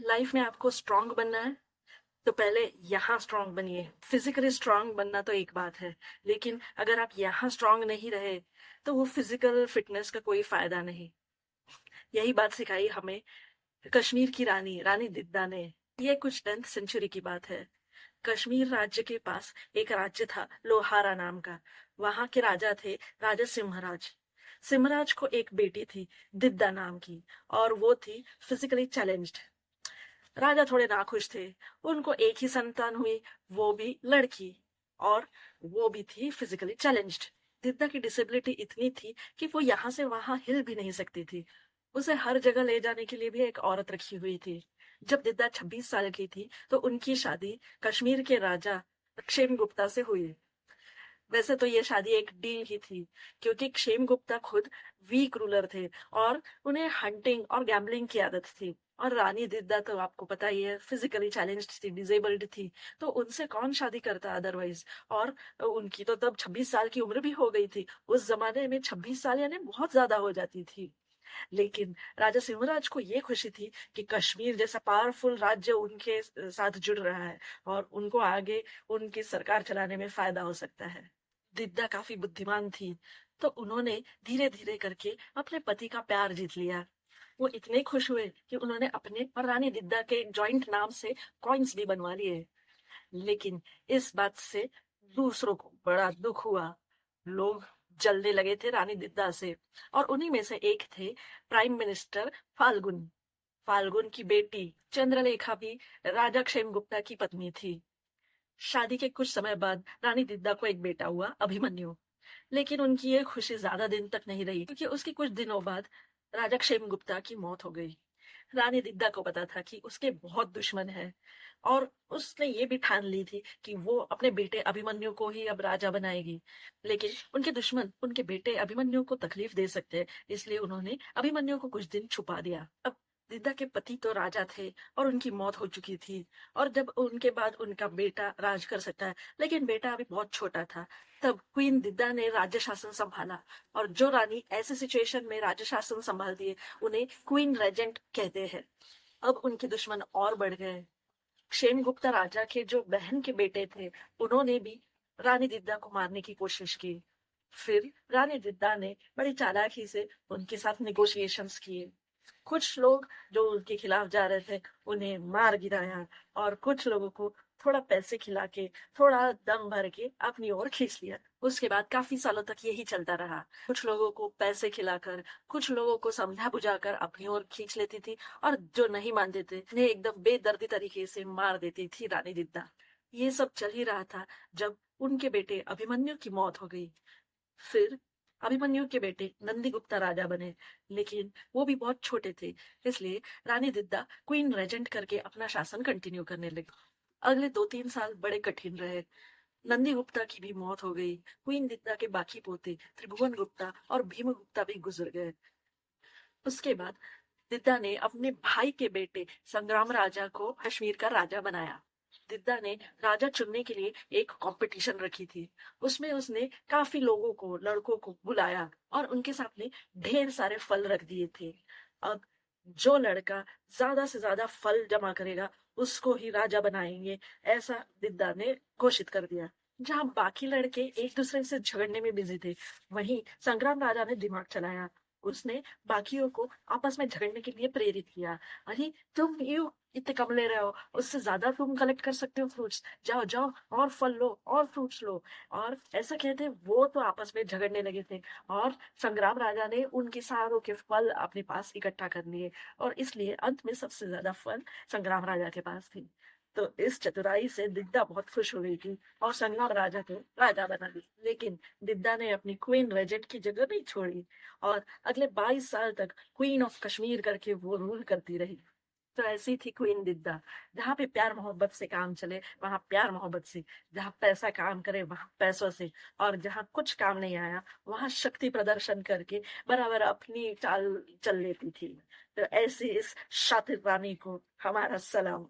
Life में आपको strong बनना है तो पहले यहाँ स्ट्रांग बनिए। फिजिकली स्ट्रांग बनना तो एक बात है, लेकिन अगर आप यहाँ स्ट्रांग नहीं रहे तो वो फिजिकल फिटनेस का कोई फायदा नहीं। यही बात सिखाई हमें कश्मीर की रानी रानी दिद्दा ने। ये कुछ 10th सेंचुरी की बात है। कश्मीर राज्य के पास एक राज्य था लोहारा नाम का। वहां के राजा थे राजा सिंहराज। सिंहराज को एक बेटी थी दिद्दा नाम की, और वो थी फिजिकली चैलेंज्ड। राजा थोड़े नाखुश थे। उनको एक ही संतान हुई, वो भी लड़की, और वो भी थी फिजिकली चैलेंज्ड। दिद्दा की डिसेबिलिटी इतनी थी कि वो यहाँ से वहां हिल भी नहीं सकती थी। उसे हर जगह ले जाने के लिए भी एक औरत रखी हुई थी। जब दिद्दा 26 साल की थी तो उनकी शादी कश्मीर के राजा क्षेम गुप्ता से हुई। वैसे तो ये शादी एक डील ही थी, क्योंकि क्षेम गुप्ता खुद वीक रूलर थे और उन्हें हंटिंग और गैम्बलिंग की आदत थी। और रानी दिद्दा तो आपको पता ही है, फिजिकली चैलेंज्ड थी, डिजेबल्ड थी, तो उनसे कौन शादी करता अदरवाइज। और उनकी तो तब 26 साल की उम्र भी हो गई थी। उस जमाने में 26 साल यानी बहुत ज्यादा हो जाती थी। लेकिन राजा सिंहराज को ये खुशी थी कि कश्मीर जैसा पावरफुल राज्य उनके साथ जुड़ रहा है और उनको आगे उनकी सरकार चलाने में फायदा हो सकता है। दिद्दा काफी बुद्धिमान थी, तो उन्होंने धीरे धीरे करके अपने पति का प्यार जीत लिया। वो इतने खुश हुए कि उन्होंने अपने और रानी दिद्दा के जॉइंट नाम से कॉइन्स भी बनवा लिए। लेकिन इस बात से दूसरों को बड़ा दुख हुआ। लोग जलने लगे थे रानी दिद्दा से, और उन्हीं में से एक थे प्राइम मिनिस्टर फाल्गुन। फाल्गुन की बेटी चंद्रलेखा भी राजा क्षेमगुप्ता की पत्नी थी। शादी के कुछ समय बाद रानी दिद्दा को एक बेटा हुआ, अभिमन्यु। लेकिन उनकी ये खुशी ज्यादा दिन तक नहीं रही, क्योंकि उसके कुछ दिनों बाद राजा क्षेमगुप्ता की मौत हो गई। रानी दिद्दा को पता था कि उसके बहुत दुश्मन है, और उसने ये भी ठान ली थी कि वो अपने बेटे अभिमन्यु को ही अब राजा बनाएगी। लेकिन उनके दुश्मन उनके बेटे अभिमन्यु को तकलीफ दे सकते हैं, इसलिए उन्होंने अभिमन्यु को कुछ दिन छुपा दिया। अब दिद्दा के पति तो राजा थे और उनकी मौत हो चुकी थी, और जब उनके बाद उनका बेटा राज कर सकता है, लेकिन बेटा अभी बहुत छोटा था। तब क्वीन दिद्दा ने राज्य शासन संभाला, और जो रानी ऐसे सिचुएशन में राज्य शासन संभालती है उन्हें क्वीन रेजेंट कहते हैं। अब उनके दुश्मन और बढ़ गए। क्षेमगुप्ता राजा के जो बहन के बेटे थे, उन्होंने भी रानी दिद्दा को मारने की कोशिश की। फिर रानी दिद्दा ने बड़ी चालाकी से उनके साथ निगोशिएशंस किए। कुछ लोग जो उनके खिलाफ जा रहे थे उन्हें मार गिराया, और कुछ लोगों को थोड़ा पैसे खिला के, थोड़ा दम भर के अपनी ओर खींच लिया। उसके बाद काफी सालों तक यही चलता रहा। कुछ लोगों को पैसे खिलाकर, कुछ लोगों को समझा बुझाकर अपनी ओर खींच लेती थी, और जो नहीं मानते थे उन्हें एकदम बेदर्दी तरीके से मार देती थी रानी दिद्दा। ये सब चल ही रहा था जब उनके बेटे अभिमन्यु की मौत हो गई। फिर अभिमन्यु के बेटे नंदीगुप्ता राजा बने, लेकिन वो भी बहुत छोटे थे, इसलिए रानी दिद्दा क्वीन रेजेंट करके अपना शासन कंटिन्यू करने लगी। अगले 2-3 साल बड़े कठिन रहे। नंदी गुप्ता की भी मौत हो गई। क्वीन दिद्दा के बाकी पोते त्रिभुवन गुप्ता और भीम गुप्ता भी गुजर गए। उसके बाद दिद्दा ने अपने भाई के बेटे संग्राम राजा को कश्मीर का राजा बनाया। दिद्दा ने राजा चुनने के लिए एक कंपटीशन रखी थी। उसमें उसने काफी लोगों को, लड़कों को बुलाया, और उनके सामने ढेर सारे फल रख दिए थे। अब जो लड़का ज्यादा से ज्यादा फल जमा करेगा उसको ही राजा बनाएंगे, ऐसा दिद्दा ने घोषित कर दिया। जहां बाकी लड़के एक दूसरे से झगड़ने में बिजी थे, वहीं संग्राम राजा ने दिमाग चलाया। उसने बाकियों को आपस में झगड़ने के लिए प्रेरित किया। अरे तुम यू इतने कम ले रहे हो, उससे ज्यादा तुम कलेक्ट कर सकते हो फ्रूट्स, जाओ जाओ और फल लो और फ्रूट्स लो। और ऐसा कहते वो तो आपस में झगड़ने लगे थे, और संग्राम राजा ने उनके सारों के फल अपने पास इकट्ठा कर लिए, और इसलिए अंत में सबसे ज्यादा फल संग्राम राजा के पास थे। तो इस चतुराई से दिद्दा बहुत खुश हो गई थी, और संग्राम राजा को राजा बना दी। लेकिन दिद्दा ने अपनी क्वीन रेजेंट की जगह नहीं छोड़ी, और अगले 22 साल तक क्वीन ऑफ कश्मीर करके वो रूल करती रही। तो ऐसी थी क्वीन दिद्दा। जहाँ पे प्यार मोहब्बत से काम चले वहां प्यार मोहब्बत से, जहाँ पैसा काम करे वहां पैसों से, और जहाँ कुछ काम नहीं आया वहां शक्ति प्रदर्शन करके बराबर अपनी चाल चल लेती थी। तो ऐसी इस शातिर रानी को हमारा सलाम।